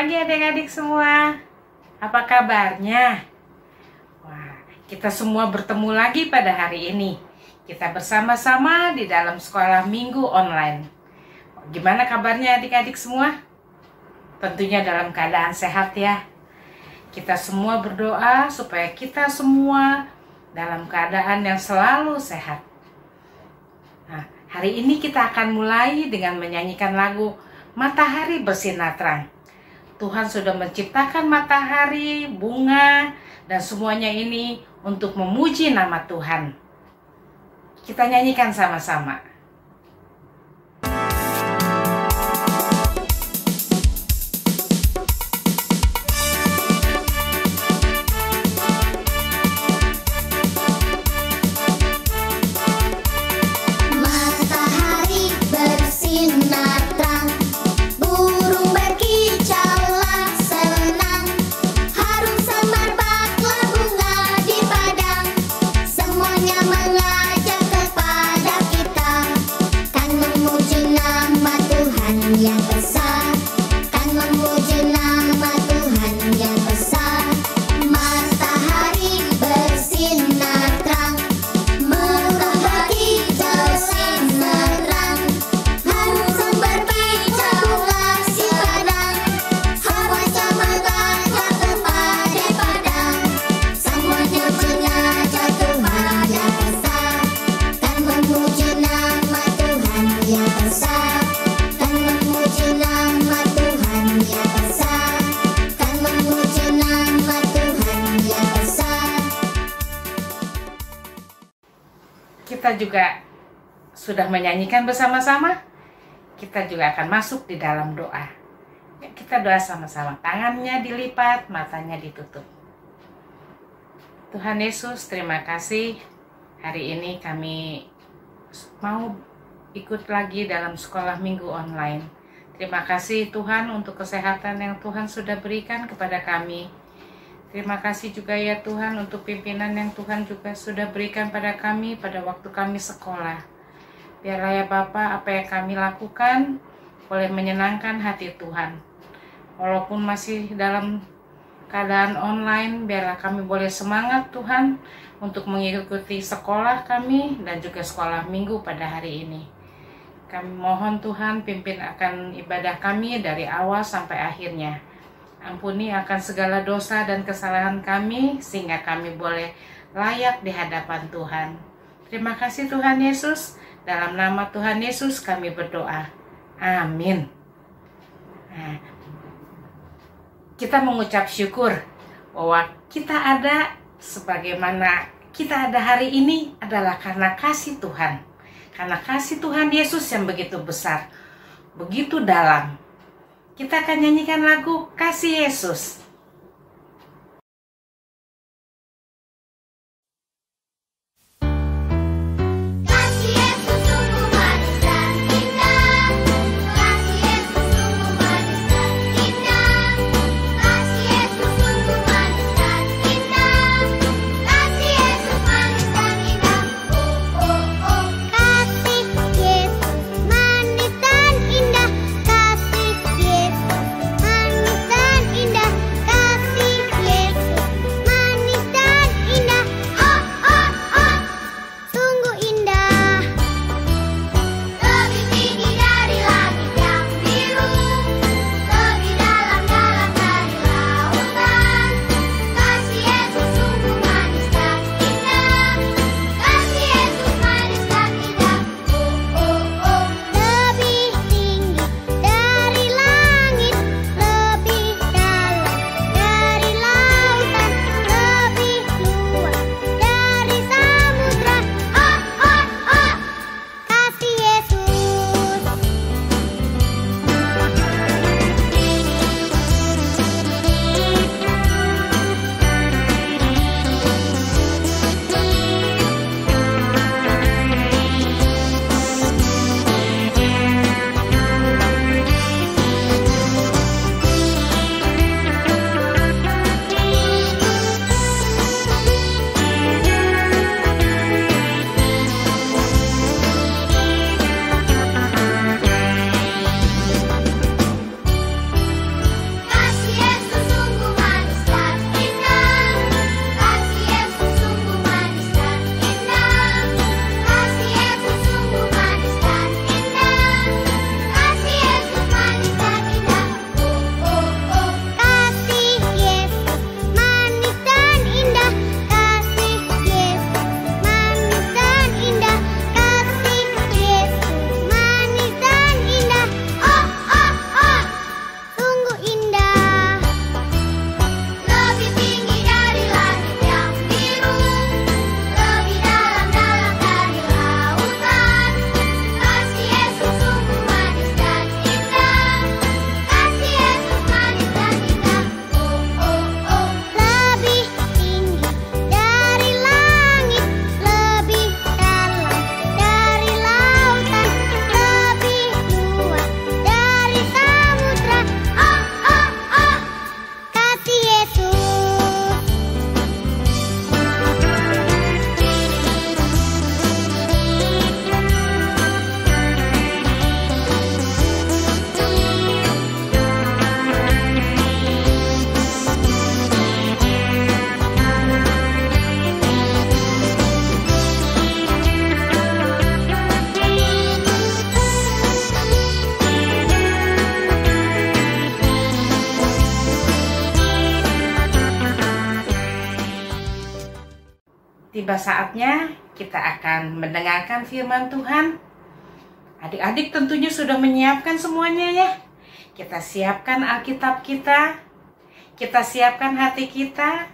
pagi adik-adik semua. Apa kabarnya? Wah, kita semua bertemu lagi pada hari ini. Kita bersama-sama di dalam sekolah minggu online. Gimana kabarnya adik-adik semua? Tentunya dalam keadaan sehat ya. Kita semua berdoa supaya kita semua dalam keadaan yang selalu sehat. Nah, hari ini kita akan mulai dengan menyanyikan lagu Matahari Bersinar Terang. Tuhan sudah menciptakan matahari, bunga, dan semuanya ini untuk memuji nama Tuhan. Kita nyanyikan sama-sama. Kita juga sudah menyanyikan bersama-sama. Kita juga akan masuk di dalam doa. Ya, kita doa sama-sama. Tangannya dilipat, matanya ditutup. Tuhan Yesus, terima kasih. Hari ini kami mau ikut lagi dalam sekolah minggu online. Terima kasih Tuhan untuk kesehatan yang Tuhan sudah berikan kepada kami. Terima kasih juga ya Tuhan untuk pimpinan yang Tuhan juga sudah berikan pada kami pada waktu kami sekolah. Biarlah ya Bapa, apa yang kami lakukan boleh menyenangkan hati Tuhan. Walaupun masih dalam keadaan online, biarlah kami boleh semangat Tuhan untuk mengikuti sekolah kami dan juga sekolah minggu pada hari ini. Kami mohon Tuhan pimpin akan ibadah kami dari awal sampai akhirnya. Ampuni akan segala dosa dan kesalahan kami, sehingga kami boleh layak di hadapan Tuhan. Terima kasih Tuhan Yesus. Dalam nama Tuhan Yesus kami berdoa. Amin. Nah, kita mengucap syukur bahwa kita ada sebagaimana kita ada hari ini adalah karena kasih Tuhan. Karena kasih Tuhan Yesus yang begitu besar, begitu dalam. Kita akan nyanyikan lagu Kasih Yesus. Kasih Yesus manis dan indah. tiba saatnya kita akan mendengarkan firman Tuhan. Adik-adik tentunya sudah menyiapkan semuanya ya. Kita siapkan Alkitab kita siapkan hati kita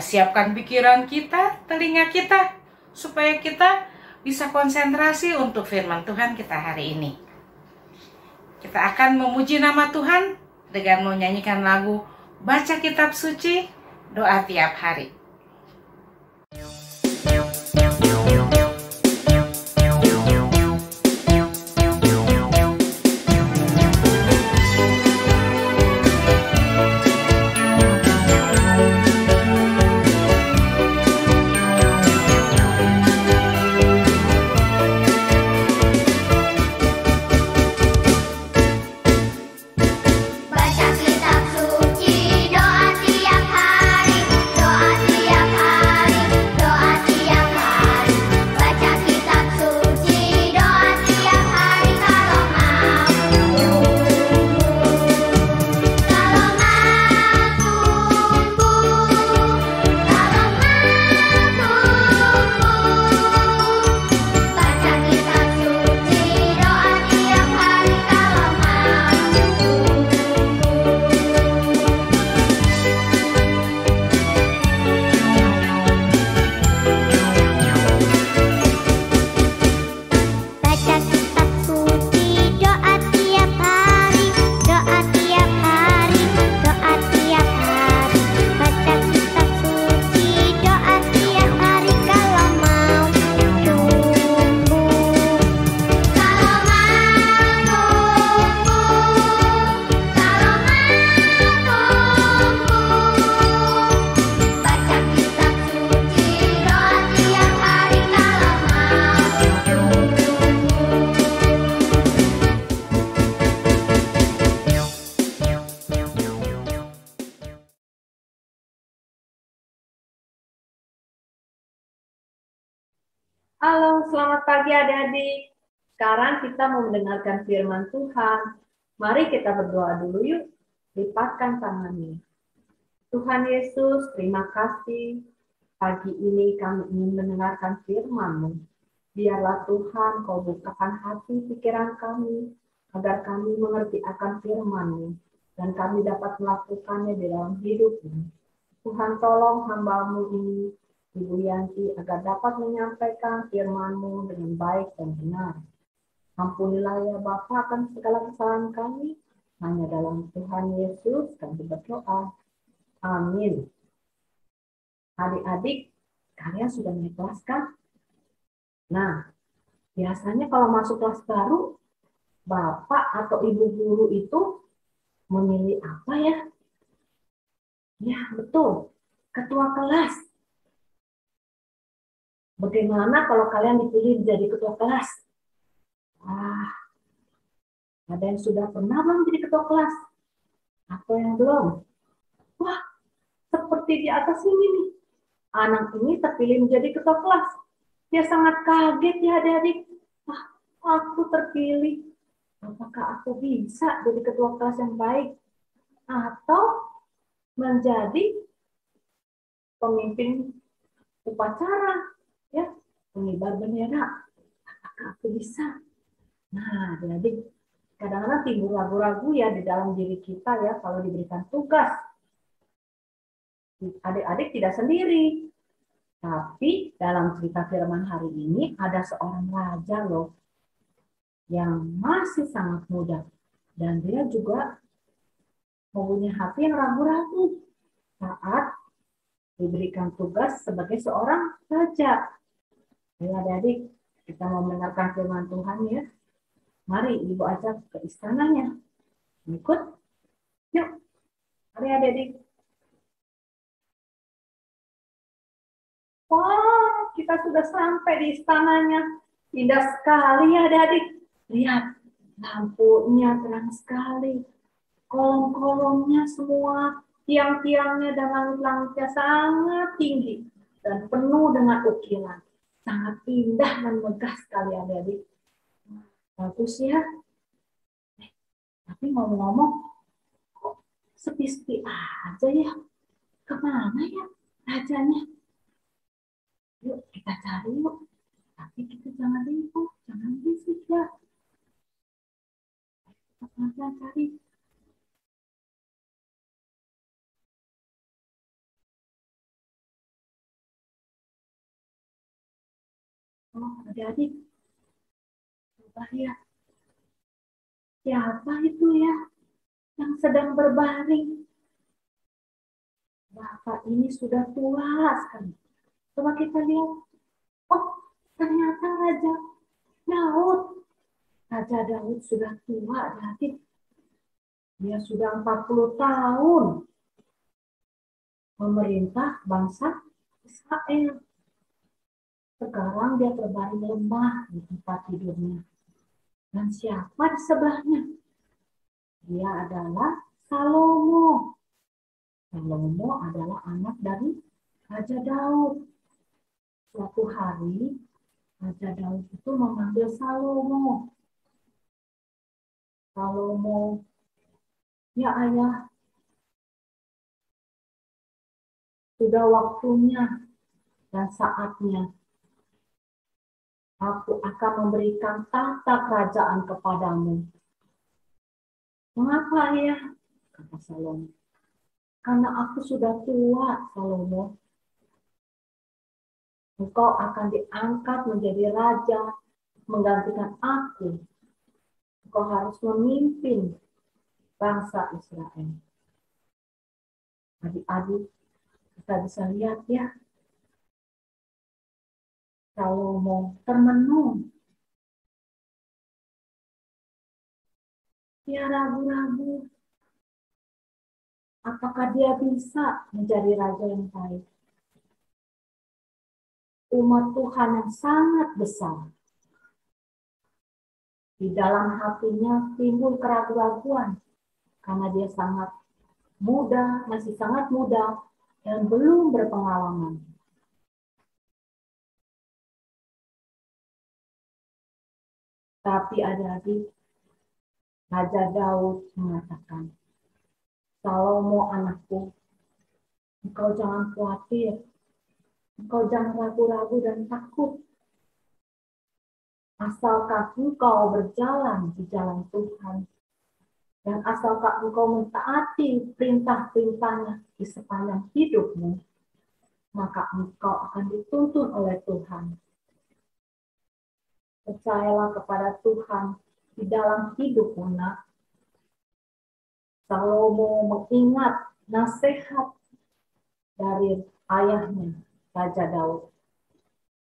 siapkan pikiran kita, telinga kita, supaya kita bisa konsentrasi untuk firman Tuhan kita hari ini. Kita akan memuji nama Tuhan dengan menyanyikan lagu Baca Kitab Suci, Doa Tiap Hari. Halo, selamat pagi adik-adik. Sekarang kita mau mendengarkan firman Tuhan. Mari kita berdoa dulu yuk. Lipatkan tangannya. Tuhan Yesus, terima kasih. Pagi ini kami ingin mendengarkan firman-Mu. Biarlah Tuhan Kau bukakan hati pikiran kami, agar kami mengerti akan firman-Mu, dan kami dapat melakukannya di dalam hidup ini. Tuhan tolong hamba-Mu ini, Ibu Yanti, agar dapat menyampaikan firman-Mu dengan baik dan benar. Ampunilah ya Bapa akan segala kesalahan kami. Hanya dalam Tuhan Yesus kami berdoa. Amin. Adik-adik, kalian sudah naik kelas kan? Nah, biasanya kalau masuk kelas baru, Bapak atau Ibu guru itu memilih apa ya? Ya, betul. Ketua kelas. Bagaimana kalau kalian dipilih jadi ketua kelas? Wah, ada yang sudah pernah belum jadi ketua kelas? Atau yang belum? Wah, seperti di atas ini nih. Anak ini terpilih menjadi ketua kelas. Dia sangat kaget ya adik-adik. Wah, aku terpilih. Apakah aku bisa jadi ketua kelas yang baik? Atau menjadi pemimpin upacara? Ya, pengibar bendera. Apakah aku bisa? Nah, adik-adik, kadang-kadang timbul ragu-ragu ya di dalam diri kita ya kalau diberikan tugas. Adik-adik tidak sendiri. Tapi dalam cerita firman hari ini ada seorang raja loh yang masih sangat muda. Dan dia juga mempunyai hati yang ragu-ragu saat diberikan tugas sebagai seorang raja. Ayo adik-adik, kita mau mendengarkan firman Tuhan ya. Mari Ibu ajak ke istananya. Ikut? Yuk. Mari adik-adik. Wah, kita sudah sampai di istananya. Indah sekali ya adik-adik. Lihat, lampunya terang sekali. Kolom-kolomnya semua, tiang-tiangnya dan langit-langitnya sangat tinggi. Dan penuh dengan ukiran. Sangat indah dan megah sekali adik-adik. Bagus ya. Tapi ngomong-ngomong, kok sepi-sepi aja ya? Kemana ya rajanya? kita cari yuk. Tapi kita jangan ribut, jangan bisik ya. Kita pelan-pelan cari. Oh, adik-adik, coba lihat. Siapa itu ya yang sedang berbaring? Bapak ini sudah tua sekali. Coba kita lihat. Oh, ternyata Raja Daud. Raja Daud sudah tua, adik. Dia sudah 40 tahun memerintah bangsa Israel. Sekarang dia terbaring lemah di tempat tidurnya. Dan siapa di sebelahnya? Dia adalah Salomo. Salomo adalah anak dari Raja Daud. Suatu hari, Raja Daud itu memanggil Salomo. Salomo, ya ayah, sudah waktunya dan saatnya aku akan memberikan tahta kerajaan kepadamu. Mengapa ya? Kata Salomo. Karena aku sudah tua, Salomo. Engkau akan diangkat menjadi raja, menggantikan aku. Engkau harus memimpin bangsa Israel. Adik-adik, kita bisa lihat ya, Salomo termenung. Dia ragu-ragu. Apakah dia bisa menjadi raja yang baik? Umat Tuhan yang sangat besar. Di dalam hatinya timbul keraguan-raguan. Karena dia sangat muda, masih sangat muda, dan belum berpengalaman. Tapi adik-adik, Raja Daud mengatakan, Salomo anakku, engkau jangan khawatir, engkau jangan ragu-ragu dan takut. Asalkan engkau berjalan di jalan Tuhan, dan asalkan engkau mentaati perintah-perintahnya di sepanjang hidupmu, maka engkau akan dituntun oleh Tuhan. Percayalah kepada Tuhan di dalam hidupmu, nak. Salomo mengingat nasihat dari ayahnya, Raja Daud.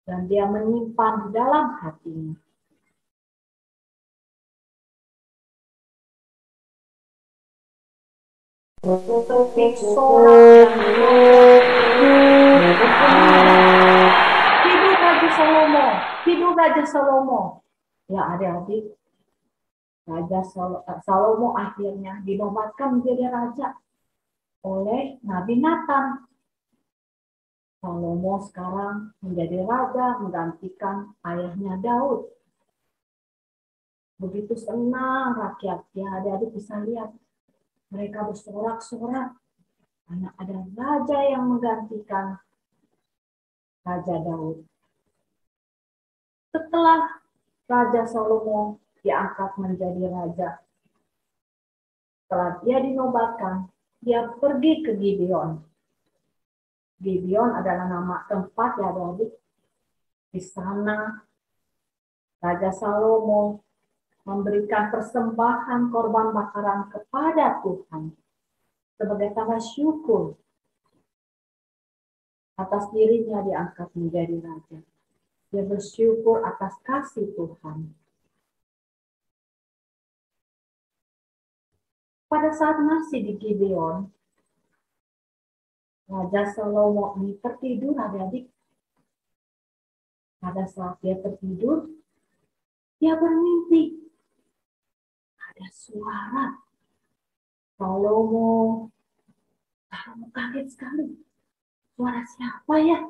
Dan dia menyimpan di dalam hatinya. Seperti sorak hidup Raja Salomo, hidup Raja Salomo. Ya adik-adik, Raja Salomo akhirnya dinobatkan menjadi raja oleh Nabi Nathan. Salomo sekarang menjadi raja menggantikan ayahnya Daud. Begitu senang rakyat, ya adik-adik bisa lihat. Mereka bersorak-sorak karena ada raja yang menggantikan Raja Daud. Setelah Raja Salomo diangkat menjadi raja, setelah dia dinobatkan, dia pergi ke Gibeon. Gibeon adalah nama tempat ya adik. Di sana Raja Salomo memberikan persembahan korban bakaran kepada Tuhan sebagai tanda syukur atas dirinya diangkat menjadi raja. Dia bersyukur atas kasih Tuhan. Pada saat masih di Gibeon, Raja Salomo ini tertidur adik-adik. Pada saat dia tertidur, dia bermimpi. Ada suara. Salomo kaget sekali. Suara siapa ya?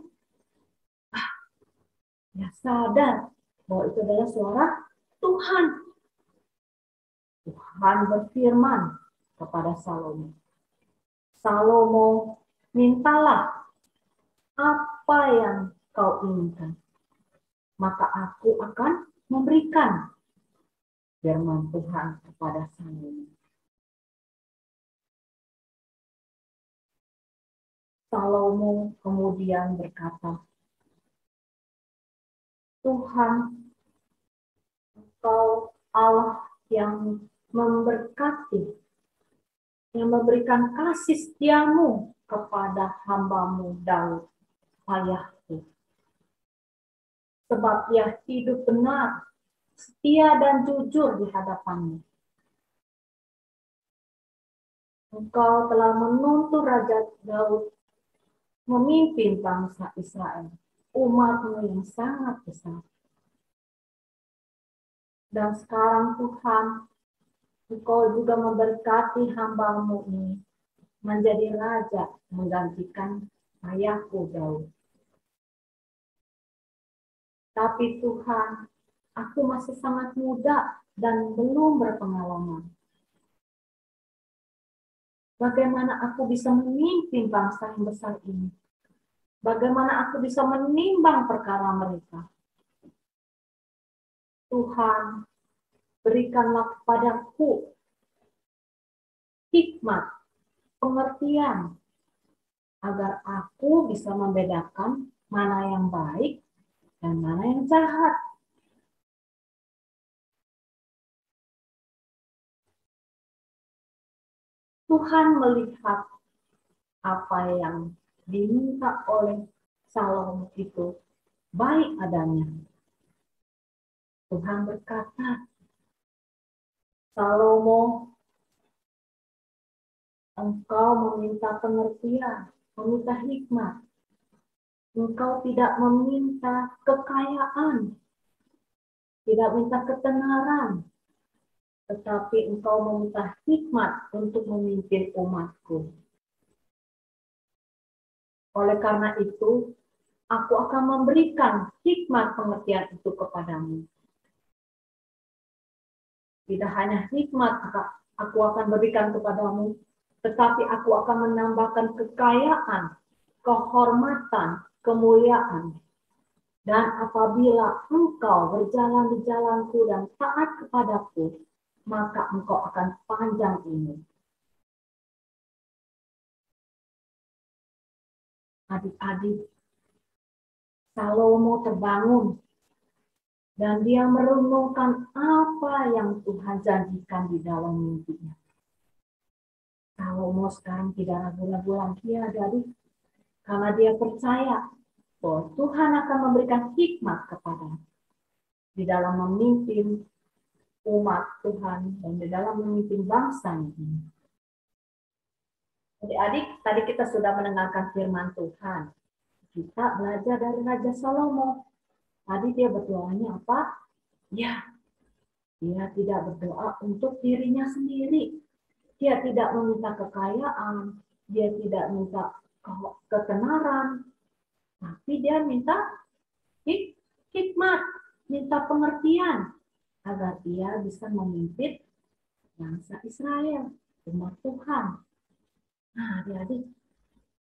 Dia sadar bahwa itu adalah suara Tuhan. Tuhan berfirman kepada Salomo. Salomo, mintalah apa yang kau inginkan, maka aku akan memberikan, firman Tuhan kepada Salomo. Salomo kemudian berkata, Tuhan, Engkau Allah yang memberkati, yang memberikan kasih setiamu kepada hamba-Mu Daud, ayahku. Sebab ia hidup benar, setia dan jujur di hadapan-Mu. Engkau telah menuntun Raja Daud memimpin bangsa Israel, umat-Mu yang sangat besar. Dan sekarang Tuhan, Engkau juga memberkati hamba-Mu ini menjadi raja menggantikan ayahku Daud. Tapi Tuhan, aku masih sangat muda dan belum berpengalaman. Bagaimana aku bisa memimpin bangsa yang besar ini? Bagaimana aku bisa menimbang perkara mereka? Tuhan, berikanlah kepadaku hikmat, pengertian, agar aku bisa membedakan mana yang baik dan mana yang jahat. Tuhan melihat apa yang diminta oleh Salomo itu baik adanya. Tuhan berkata, Salomo, engkau meminta pengertian, meminta hikmat. Engkau tidak meminta kekayaan, tidak minta ketenaran, tetapi engkau meminta hikmat untuk memimpin umatku. Oleh karena itu, aku akan memberikan hikmat pengertian itu kepadamu. Tidak hanya hikmat aku akan berikan kepadamu, tetapi aku akan menambahkan kekayaan, kehormatan, kemuliaan. Dan apabila engkau berjalan di jalanku dan taat kepadaku, maka engkau akan panjang umur. Adik-adik, Salomo terbangun dan dia merenungkan apa yang Tuhan janjikan di dalam mimpinya. Salomo sekarang tidak ragu-ragu lagi ya adik, karena dia percaya bahwa Tuhan akan memberikan hikmat kepadanya di dalam memimpin umat Tuhan dan di dalam memimpin bangsa ini. Adik-adik, tadi kita sudah mendengarkan firman Tuhan. Kita belajar dari Raja Salomo. Tadi dia berdoanya apa? Ya, dia tidak berdoa untuk dirinya sendiri. Dia tidak meminta kekayaan, dia tidak minta ketenaran, tapi dia minta hikmat, minta pengertian, agar dia bisa memimpin bangsa Israel, umat Tuhan. Nah, adik-adik,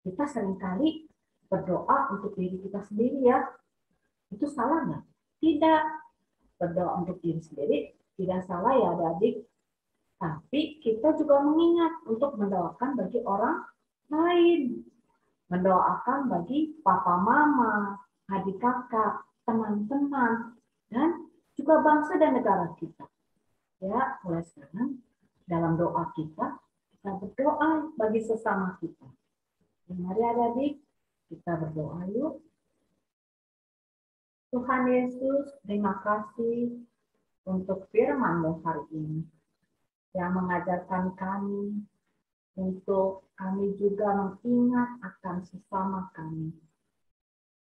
kita seringkali berdoa untuk diri kita sendiri ya. Itu salah nggak? Tidak. Berdoa untuk diri sendiri tidak salah ya adik-adik. Tapi kita juga mengingat untuk mendoakan bagi orang lain. Mendoakan bagi papa mama, adik kakak, teman-teman, dan juga bangsa dan negara kita. Ya, mulai sekarang dalam doa kita berdoa bagi sesama kita. Mari adik-adik, kita berdoa yuk. Tuhan Yesus, terima kasih untuk firman-Mu hari ini yang mengajarkan kami untuk kami juga mengingat akan sesama kami.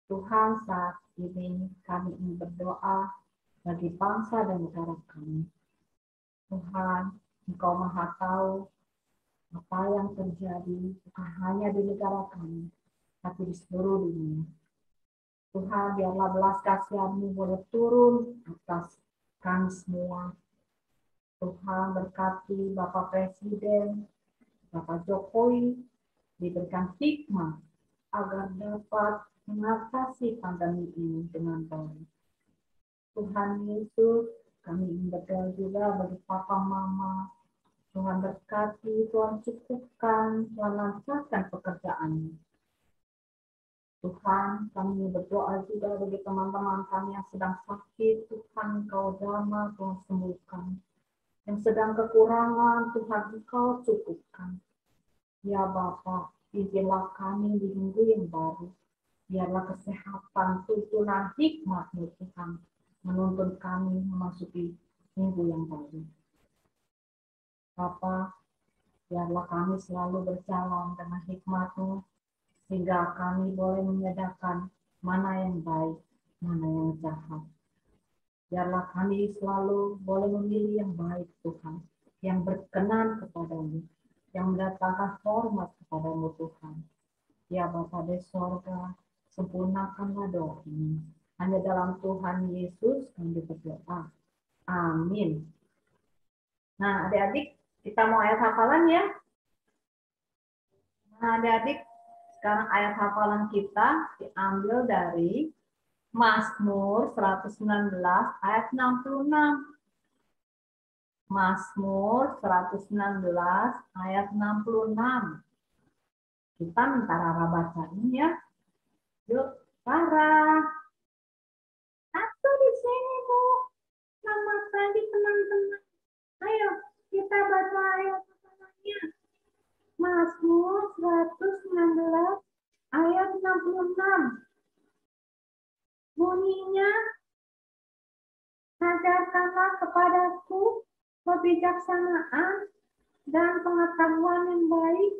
Tuhan, saat ini kami ingin berdoa bagi bangsa dan negara kami. Tuhan, Engkau Maha Tahu apa yang terjadi bukan hanya di negara kami, tapi di seluruh dunia. Tuhan, biarlah belas kasihan-Mu boleh turun atas kami semua. Tuhan, berkati Bapak Presiden, Bapak Jokowi, diberikan hikmat agar dapat mengatasi pandemi ini dengan baik. Tuhan Yesus, kami ingin berdoa juga bagi papa mama. Tuhan berkati, Tuhan cukupkan, Tuhan lancarkan pekerjaannya. Tuhan, kami berdoa juga bagi teman-teman kami yang sedang sakit. Tuhan, Engkau jamah, Tuhan sembuhkan. Yang sedang kekurangan, Tuhan Engkau cukupkan. Ya Bapa, pimpinlah kami di minggu yang baru. Biarlah kesehatan, tuntunan hikmat-Mu Tuhan menuntun kami memasuki minggu yang baru. Bapa, biarlah kami selalu berjalan dengan hikmat-Mu, sehingga kami boleh membedakan mana yang baik, mana yang jahat. Biarlah kami selalu boleh memilih yang baik Tuhan, yang berkenan kepadamu, yang mendatangkan hormat kepadamu Tuhan. Ya Bapa di sorga, sempurnakanlah doa ini. Hanya dalam Tuhan Yesus kami berdoa. Amin. Nah, adik-adik, kita mau ayat hafalan ya. Nah, adik-adik, sekarang ayat hafalan kita diambil dari Mazmur 119 ayat 66. Mazmur 119 ayat 66. Kita minta Rara bacain ya. Yuk, Rara. Aku di sini, Bu. Selamat pagi, teman-teman. Ayo, kita baca ayat hafalannya. Mazmur 119 ayat 66. Bunyinya, ajarkanlah kepadaku kebijaksanaan dan pengetahuan yang baik,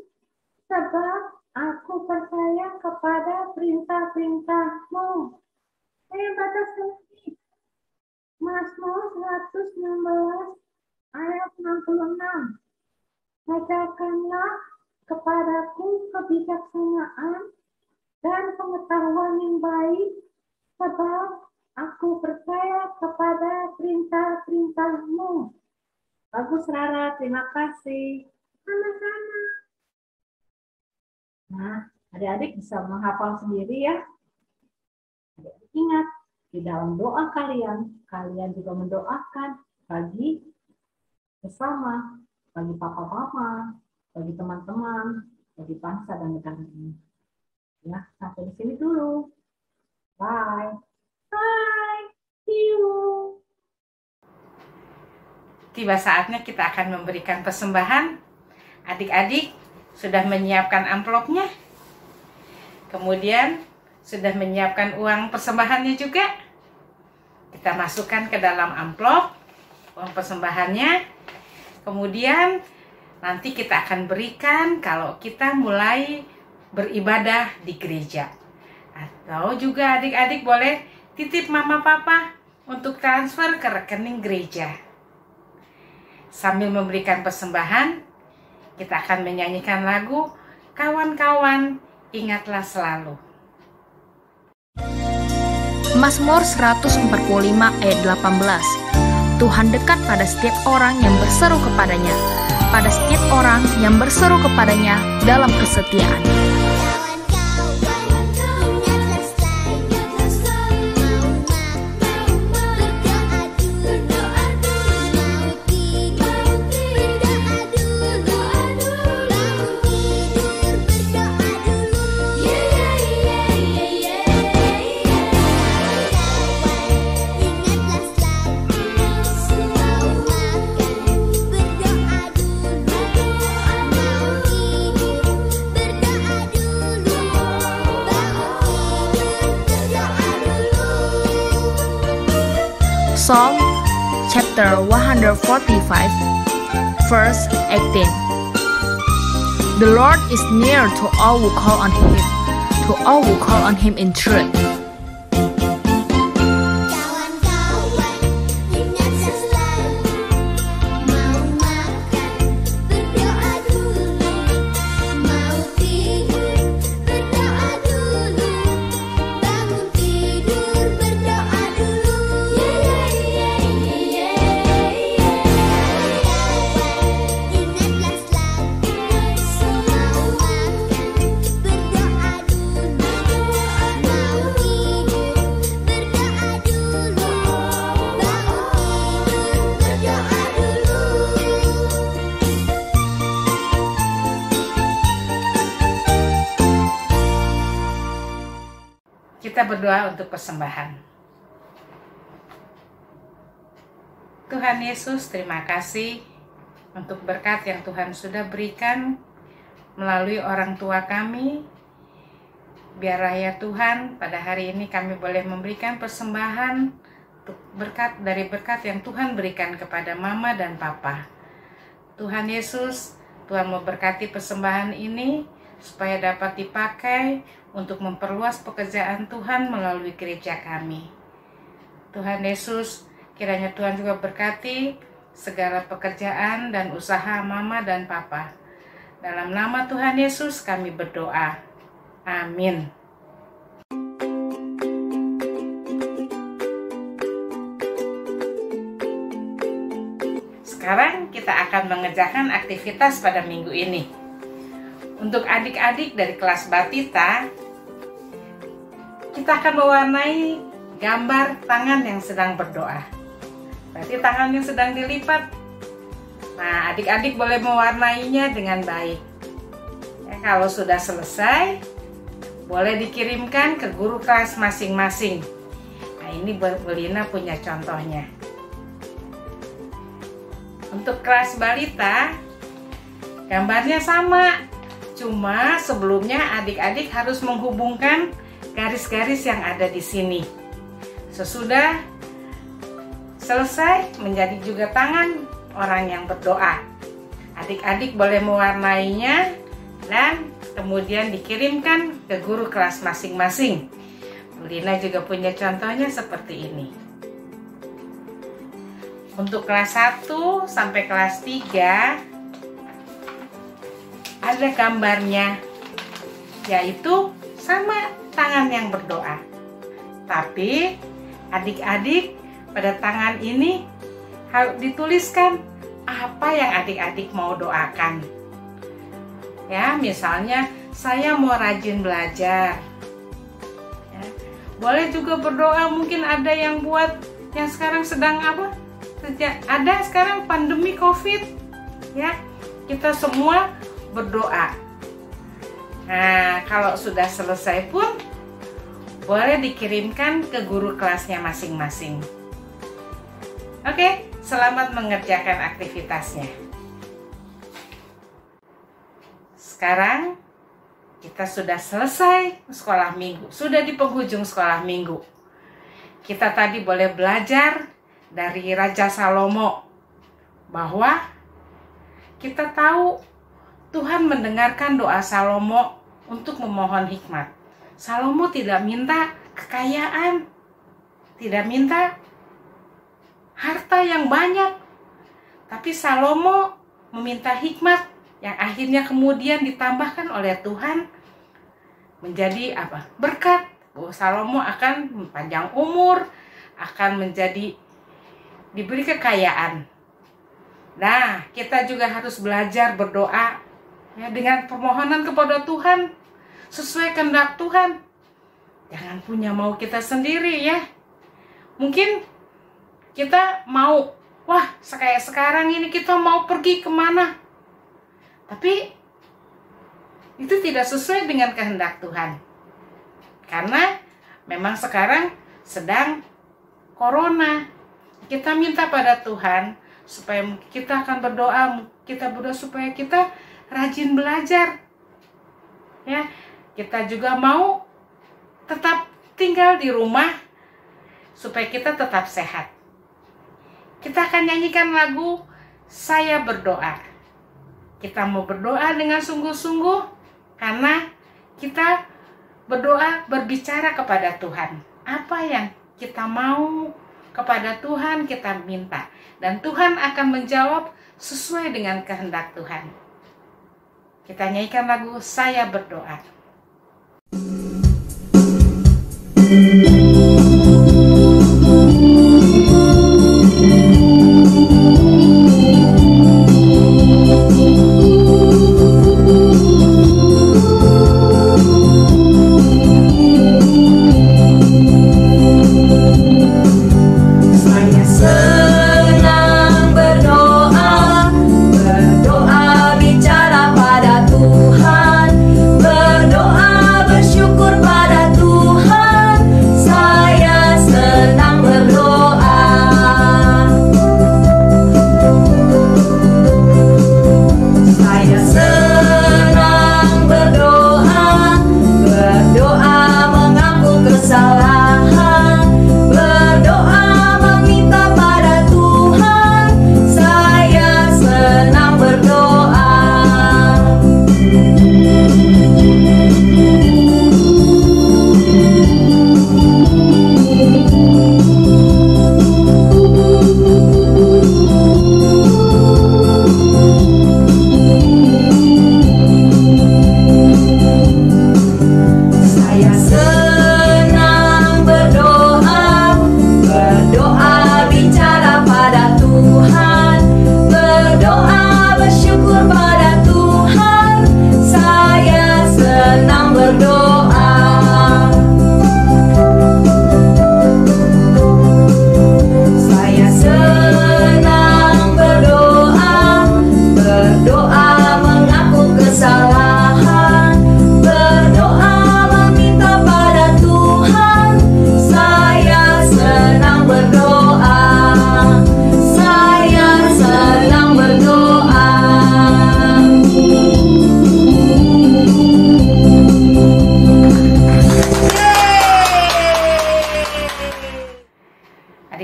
sebab aku percaya kepada perintah-perintah-Mu. Saya baca sekali. Mazmur 116 ayat 66. Ajarkanlah kepadaku kebijaksanaan dan pengetahuan yang baik, sebab aku percaya kepada perintah-perintah-Mu. Bagus Rara, terima kasih. Sama-sama. Nah, adik-adik bisa menghafal sendiri ya. Adik-adik ingat, di dalam doa kalian juga mendoakan bagi sesama, bagi papa mama, bagi teman-teman, bagi bangsa dan negara ini. Ya, sampai di sini dulu. Bye. Bye. See you. Tiba saatnya kita akan memberikan persembahan. Adik-adik sudah menyiapkan amplopnya. Kemudian sudah menyiapkan uang persembahannya juga. Kita masukkan ke dalam amplop uang persembahannya. Kemudian nanti kita akan berikan kalau kita mulai beribadah di gereja. Atau juga adik-adik boleh titip mama papa untuk transfer ke rekening gereja. Sambil memberikan persembahan, kita akan menyanyikan lagu Kawan-kawan Ingatlah Selalu. Mazmur 145 ayat 18. Tuhan dekat pada setiap orang yang berseru kepadanya, pada setiap orang yang berseru kepadanya dalam kesetiaan. Psalm chapter 145 verse 18. The Lord is near to all who call on Him, to all who call on Him in truth. Kita berdoa untuk persembahan. Tuhan Yesus, terima kasih untuk berkat yang Tuhan sudah berikan melalui orang tua kami. Biarlah ya Tuhan, pada hari ini kami boleh memberikan persembahan untuk berkat dari berkat yang Tuhan berikan kepada Mama dan Papa. Tuhan Yesus, Tuhan memberkati persembahan ini supaya dapat dipakai untuk memperluas pekerjaan Tuhan melalui gereja kami. Tuhan Yesus, kiranya Tuhan juga berkati segala pekerjaan dan usaha Mama dan Papa. Dalam nama Tuhan Yesus kami berdoa. Amin. Sekarang kita akan mengerjakan aktivitas pada minggu ini. Untuk adik-adik dari kelas Batita, kita akan mewarnai gambar tangan yang sedang berdoa. Berarti tangan yang sedang dilipat. Nah, adik-adik boleh mewarnainya dengan baik. Ya, kalau sudah selesai, boleh dikirimkan ke guru kelas masing-masing. Nah, ini Bu Lina punya contohnya. Untuk kelas balita, gambarnya sama. Cuma sebelumnya adik-adik harus menghubungkan garis-garis yang ada di sini. Sesudah selesai, menjadi juga tangan orang yang berdoa. Adik-adik boleh mewarnainya dan kemudian dikirimkan ke guru kelas masing-masing. Bu Lina juga punya contohnya seperti ini. Untuk kelas 1 sampai kelas 3 ada gambarnya, yaitu sama tangan yang berdoa. Tapi adik-adik pada tangan ini harus dituliskan apa yang adik-adik mau doakan. Ya, misalnya saya mau rajin belajar. Ya, boleh juga berdoa, mungkin ada yang buat yang sekarang sedang apa? Ada sekarang pandemi COVID. Ya, kita semua berdoa. Nah, kalau sudah selesai pun boleh dikirimkan ke guru kelasnya masing-masing. Oke, selamat mengerjakan aktivitasnya. Sekarang kita sudah selesai sekolah minggu, sudah di penghujung sekolah minggu. Kita tadi boleh belajar dari Raja Salomo bahwa kita tahu Tuhan mendengarkan doa Salomo untuk memohon hikmat. Salomo tidak minta kekayaan, tidak minta harta yang banyak, tapi Salomo meminta hikmat yang akhirnya kemudian ditambahkan oleh Tuhan menjadi apa? Berkat. Bahwa Salomo akan panjang umur, akan menjadi diberi kekayaan. Nah, kita juga harus belajar berdoa ya, dengan permohonan kepada Tuhan sesuai kehendak Tuhan. Jangan punya mau kita sendiri ya. Mungkin kita mau, wah kayak sekarang ini kita mau pergi kemana, tapi itu tidak sesuai dengan kehendak Tuhan. Karena memang sekarang sedang corona. Kita minta pada Tuhan supaya kita akan berdoa, supaya kita rajin belajar. Ya, kita juga mau tetap tinggal di rumah supaya kita tetap sehat. Kita akan nyanyikan lagu Saya Berdoa. Kita mau berdoa dengan sungguh-sungguh karena kita berdoa berbicara kepada Tuhan. Apa yang kita mau kepada Tuhan kita minta. Dan Tuhan akan menjawab sesuai dengan kehendak Tuhan. Kita nyanyikan lagu Saya Berdoa. Berdoa bicara pada Tuhan, berdoa bersyukur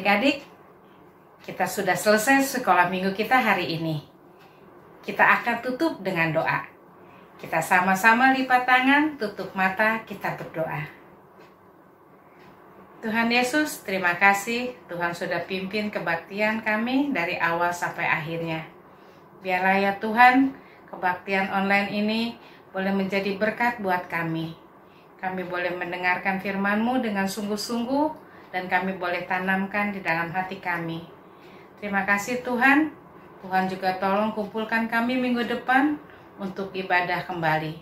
Adik-adik, kita sudah selesai sekolah minggu kita hari ini. Kita akan tutup dengan doa. Kita sama-sama lipat tangan, tutup mata, kita berdoa. Tuhan Yesus, terima kasih Tuhan sudah pimpin kebaktian kami dari awal sampai akhirnya. Biarlah ya Tuhan, kebaktian online ini boleh menjadi berkat buat kami. Kami boleh mendengarkan firman-Mu dengan sungguh-sungguh, dan kami boleh tanamkan di dalam hati kami. Terima kasih Tuhan. Tuhan juga tolong kumpulkan kami minggu depan untuk ibadah kembali.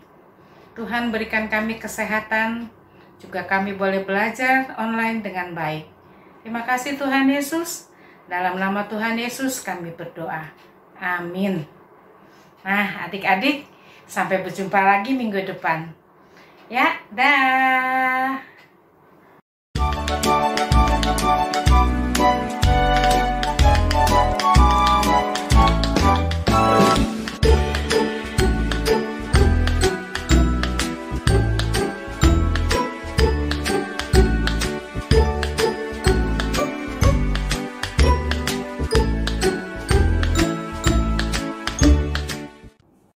Tuhan berikan kami kesehatan, juga kami boleh belajar online dengan baik. Terima kasih Tuhan Yesus. Dalam nama Tuhan Yesus kami berdoa. Amin. Nah, adik-adik, sampai berjumpa lagi minggu depan. Ya, dah.